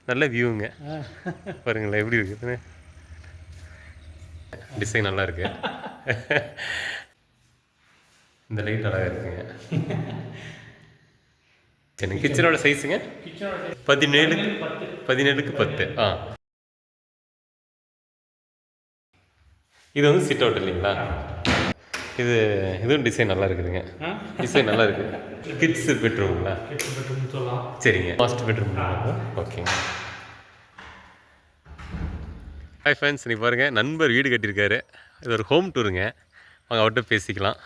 நல்ல வியூங்க. பாருங்களேன் எப்படி இருக்குதுன்னு. டிசைன் நல்லா இருக்கு. இந்த லைட் அழகாக இருக்குங்க. சரி, கிச்சனோட சைஸுங்க 17க்கு 10. இது வந்து சிட் அவுட் இல்லைங்களா? இதுவும் டிசைன் நல்லா இருக்குதுங்க. டிசைன் நல்லா இருக்குது. கிட்ஸு பெட்ரூம்ங்களா? சரிங்க. Master bedroom. ஓகேங்க. ஹாய் ஃப்ரெண்ட்ஸ், நீ பாருங்கள், நண்பர் வீடு கட்டியிருக்காரு. இது ஒரு ஹோம் டூருங்க. அவங்க அவர்கிட்ட பேசிக்கலாம்.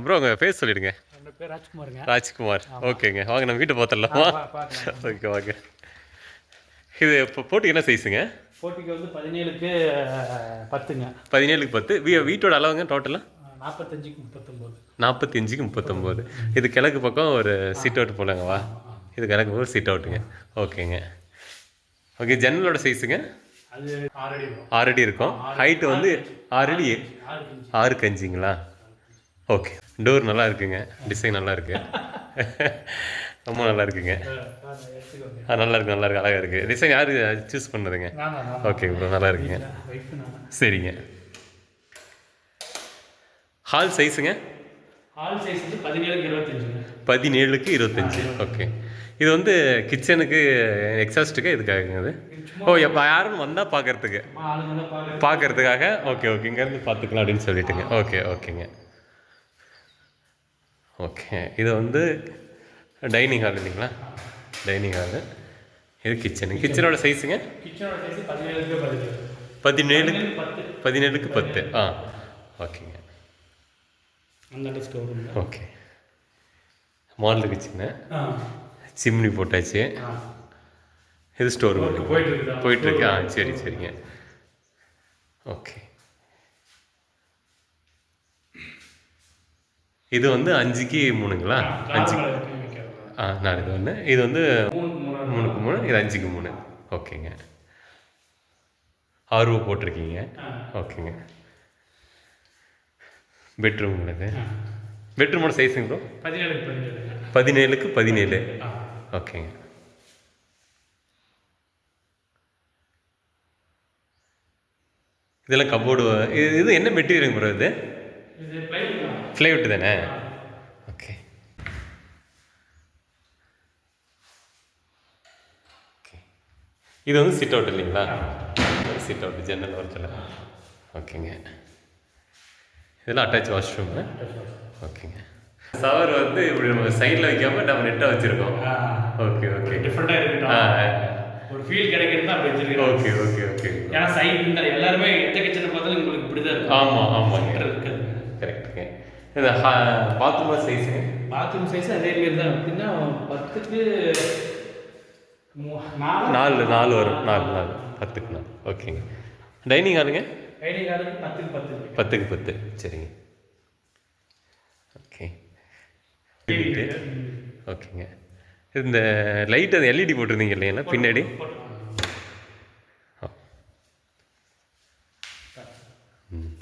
ப்ரோ உங்கள் பேர் சொல்லிவிடுங்க. என்னோட பேர் ராஜ்குமாருங்க. ராஜ்குமார். ஓகேங்க, வாங்க நம்ம வீட்டை பார்த்துடலாமா? ஓகே வாங்க. இது இப்போ போட்டிக்கு என்ன சைஸுங்க? போட்டிக்கு வந்து 17க்கு 10ங்க. 17க்கு 10. வீட்டோட அளவுங்க டோட்டலாக 45க்கு 39. 45க்கு 39. இது கிழக்கு பக்கம் ஒரு சிட் அவுட் போலங்கவா? இது கிழக்கு பக்கம் சிட் அவுட்டுங்க. ஓகேங்க. ஓகே, ஜன்னலோட சைஸுங்க? அது 6 அடி. 6 அடி இருக்கும். ஹைட்டு வந்து 6 அடி 6க்கு 5ங்களா? ஓகே. டோர் நல்லா இருக்குங்க. டிசைன் நல்லா இருக்கு. ரொம்ப நல்லா இருக்குங்க. நல்லா இருக்கு, நல்லா இருக்கு, அழகாக இருக்குது. டிசைன் யார் சூஸ் பண்ணதுங்க? ஓகே ப்ரோ, நல்லா இருக்குங்க. சரிங்க. ஹால் சைஸுங்க? ஹால் சைஸ் வந்து 17க்கு 25. 17க்கு 25. ஓகே. இது வந்து கிச்சனுக்கு எக்ஸாஸ்ட்டுக்கு எதுக்காகங்க அது? எப்போ யாரும் வந்தால் பார்க்கறதுக்காக. ஓகே ஓகே, இங்கேருந்து பார்த்துக்கலாம் அப்படின்னு சொல்லிட்டுங்க. ஓகேங்க. ஓகே, இது வந்து டைனிங் ஹால் இல்லைங்களா? Dining hall. இது கிச்சனோட சைஸுங்க? கிச்சனோட சைஸ் 17க்கு 17க்கு 10. ஓகேங்க. அந்த store room. Okay. Model kitchen. Chimney போட்டாச்சு. இது ஸ்டோர் ரூம் போயிட்டுருக்கு. சரிங்க. ஓகே. இது வந்து 5க்கு 3ங்களா? 5. நான் இது ஒன்று. இது வந்து 3க்கு 3. இது 5க்கு 3. ஓகேங்க. ஆர்வம் போட்டிருக்கீங்க. ஓகேங்க. பெட்ரூம் உள்ளது. பெட்ரூமோட சைஸுங்க ப்ரோ? 17க்கு 17. ஓகேங்க. இதெல்லாம் கபோர்டு. இது என்ன மெட்டீரியல் ப்ரோ? இது ஃப்ளைவுட் தானே? ஓகே. இது வந்து சிட் அவுட் இல்லைங்களா? சிட் அவுட், ஜன்னல் வரத்தில். ஓகேங்க. இதெல்லாம் அட்டாச் வாஷ்ரூமு. ஓகேங்க. சவர் வந்து இப்படி நம்ம சைடில் வைக்காம நம்ம நெட்டாக வச்சுருக்கோம். ஓகே. டிஃப்ரெண்ட்டாக இருக்கட்டும், ஒரு ஃபீல் கிடைக்கிறது அப்படி வச்சுருக்கோம். ஓகே. ஏன்னா சைடு எல்லாருமே எட்ட கிச்சனை பார்த்தாலும் உங்களுக்கு இப்படி தான் இருக்கும். ஆமாம் கரெக்டுங்க. இந்த பாத்ரூம் சைஸுங்க? பாத்ரூம் சைஸ் அதே மாரி தான். எப்படின்னா 10க்கு 4 வரும். 4 10க்கு 4. ஓகேங்க. டைனிங் ஹாலுங்க? டைனிங் ஹாலுக்கு 10க்கு 10. சரிங்க. ஓகே. ஓகேங்க. இந்த லைட் அது எல்இடி போட்டிருந்தீங்க இல்லைங்களா பின்னாடி?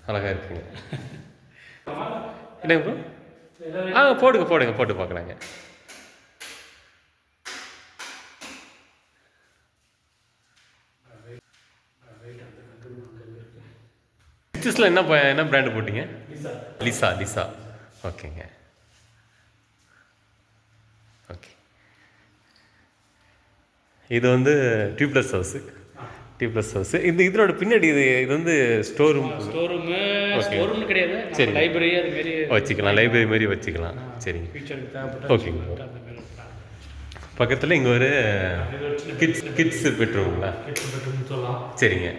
அழகாக இருக்குங்க. என்னங்க ப்ரோ? போட்டு பார்க்கலாங்க. ஸ்டிச்சஸில் என்ன பிராண்டு போட்டிங்க? லிசா. ஓகேங்க. ஓகே. இது வந்து டியூப்லெஸ் ஹவுஸு. இதனோட பின்னாடி இது வந்து ஸ்டோர் ரூம் கிடையாது. சரி, லைப்ரரி அது மாரி வச்சுக்கலாம். லைப்ரரி மாதிரி வச்சுக்கலாம். சரிங்க. ஓகேங்க. பக்கத்தில் இங்கே ஒரு கிட்ஸ் பெட்ரூம்ங்களா? சரிங்க.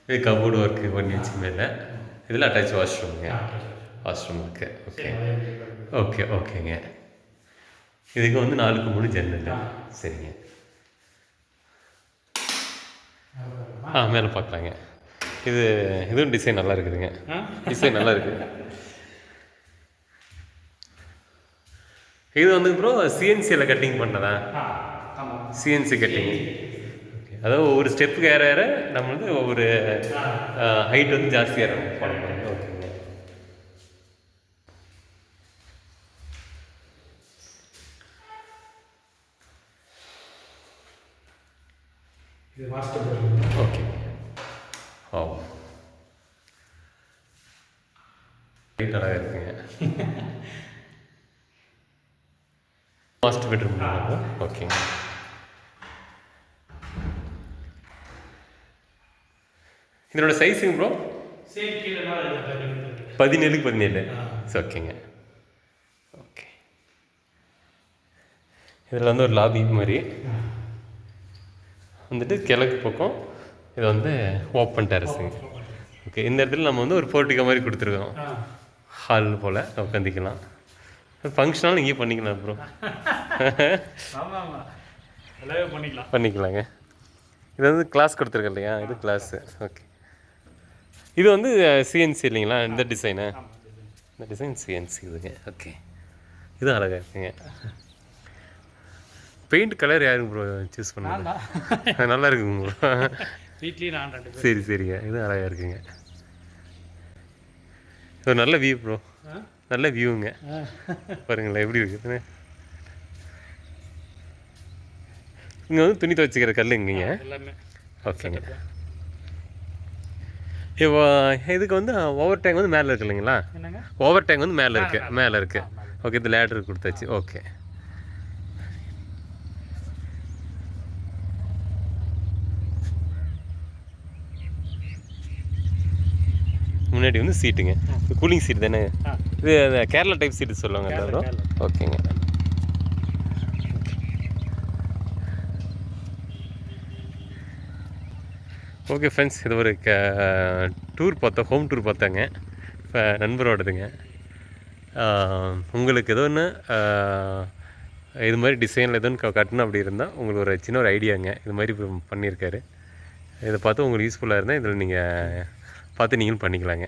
இது கபோர்டு ஒர்க்கு பண்ணி வச்சு மேலே. இதில் அட்டாச் வாஷ்ரூமுங்க. இருக்குது. ஓகேங்க. இதுக்கு வந்து 4க்கு 3 ஜன்னல். சரிங்க. மேலே பார்க்கலாங்க. இதுவும் டிசைன் நல்லா இருக்குதுங்க. டிசைன் நல்லா இருக்குது. இது வந்து ப்ரோ சிஎன்சியில் கட்டிங் பண்ணதா? CNC cutting. ஓகே. அதாவது ஒவ்வொரு ஸ்டெப்புக்கு ஏற நம்ம வந்து ஒவ்வொரு ஹைட் வந்து ஜாஸ்தியாக இருக்கும். ஓகேங்க. இது மாஸ்டர் பெட்ரூம். ஓகே. ஓ, லைட் அழகாக இருக்குங்க. Master bedroom. ஓகேங்க. இதனோட சைஸுங்க ப்ரோ? சேம் கீழே 17க்கு 17. ஓகேங்க. ஓகே. இதில் வந்து ஒரு லாபி மாதிரி வந்துட்டு கிழக்கு பக்கம் இது வந்து ஓப்பன் டெரஸுங்க. ஓகே. இந்த இடத்துல நம்ம வந்து ஒரு போர்ட்டிகோ மாதிரி கொடுத்துருக்கோம். ஹால் போல் உட்காந்துக்கலாம். ஃபங்க்ஷனாலும் இங்கேயே பண்ணிக்கலாம் ப்ரோ. ஆமாம் ஆமாம், எல்லாமே பண்ணிக்கலாம். பண்ணிக்கலாங்க. இது வந்து கிளாஸ் கொடுத்துருக்கேன் இல்லையா, இது கிளாஸு. ஓகே. இது வந்து சிஎன்சி இல்லைங்களா இந்த டிசைனு? இந்த டிசைன் சிஎன்சி இதுங்க. ஓகே. இது அழகாக இருக்குங்க. பெயிண்ட் கலர் யாருங்க ப்ரோ சூஸ் பண்ணாங்க? நல்லா இருக்குங்க ப்ரோ. வீட்லேயும் நான் 2 பேர். சரி சரிங்க. இது அழகாக இருக்குங்க. ஒரு நல்ல வியூ ப்ரோ. நல்ல வியூங்க. பாருங்களேன் எப்படி இருக்குதுன்னு. இங்கே வந்து துணி துவைச்சிக்கிற கல் இங்கேங்க. எல்லாமே. ஓகேங்க. இதுக்கு வந்து ஓவர் டேங்க் வந்து மேலே இருக்கு இல்லைங்களா? என்னங்க? ஓவர் டேங்க் வந்து மேலே இருக்குது. ஓகே. இது லேடர் கொடுத்தாச்சு. ஓகே. முன்னாடி வந்து சீட்டுங்க. இது கூலிங் சீட் தானே? இது அந்த கேரளா டைப் சீட்டு சொல்லுவாங்க ப்ரோ. ஓகேங்க. ஓகே ஃப்ரெண்ட்ஸ், இது ஒரு டூர் பார்த்தோம், ஹோம் டூர் பார்த்தாங்க இப்போ நண்பரோடதுங்க. உங்களுக்கு ஏதோ ஒன்று இது மாதிரி டிசைனில் எதுவும் கட்டணும் அப்படி இருந்தால் உங்களுக்கு ஒரு சின்ன ஒரு ஐடியாங்க. இது மாதிரி பண்ணியிருக்காரு. இதை பார்த்து உங்களுக்கு யூஸ்ஃபுல்லாக இருந்தால் இதில் நீங்கள் பார்த்து நீங்களும் பண்ணிக்கலாங்க.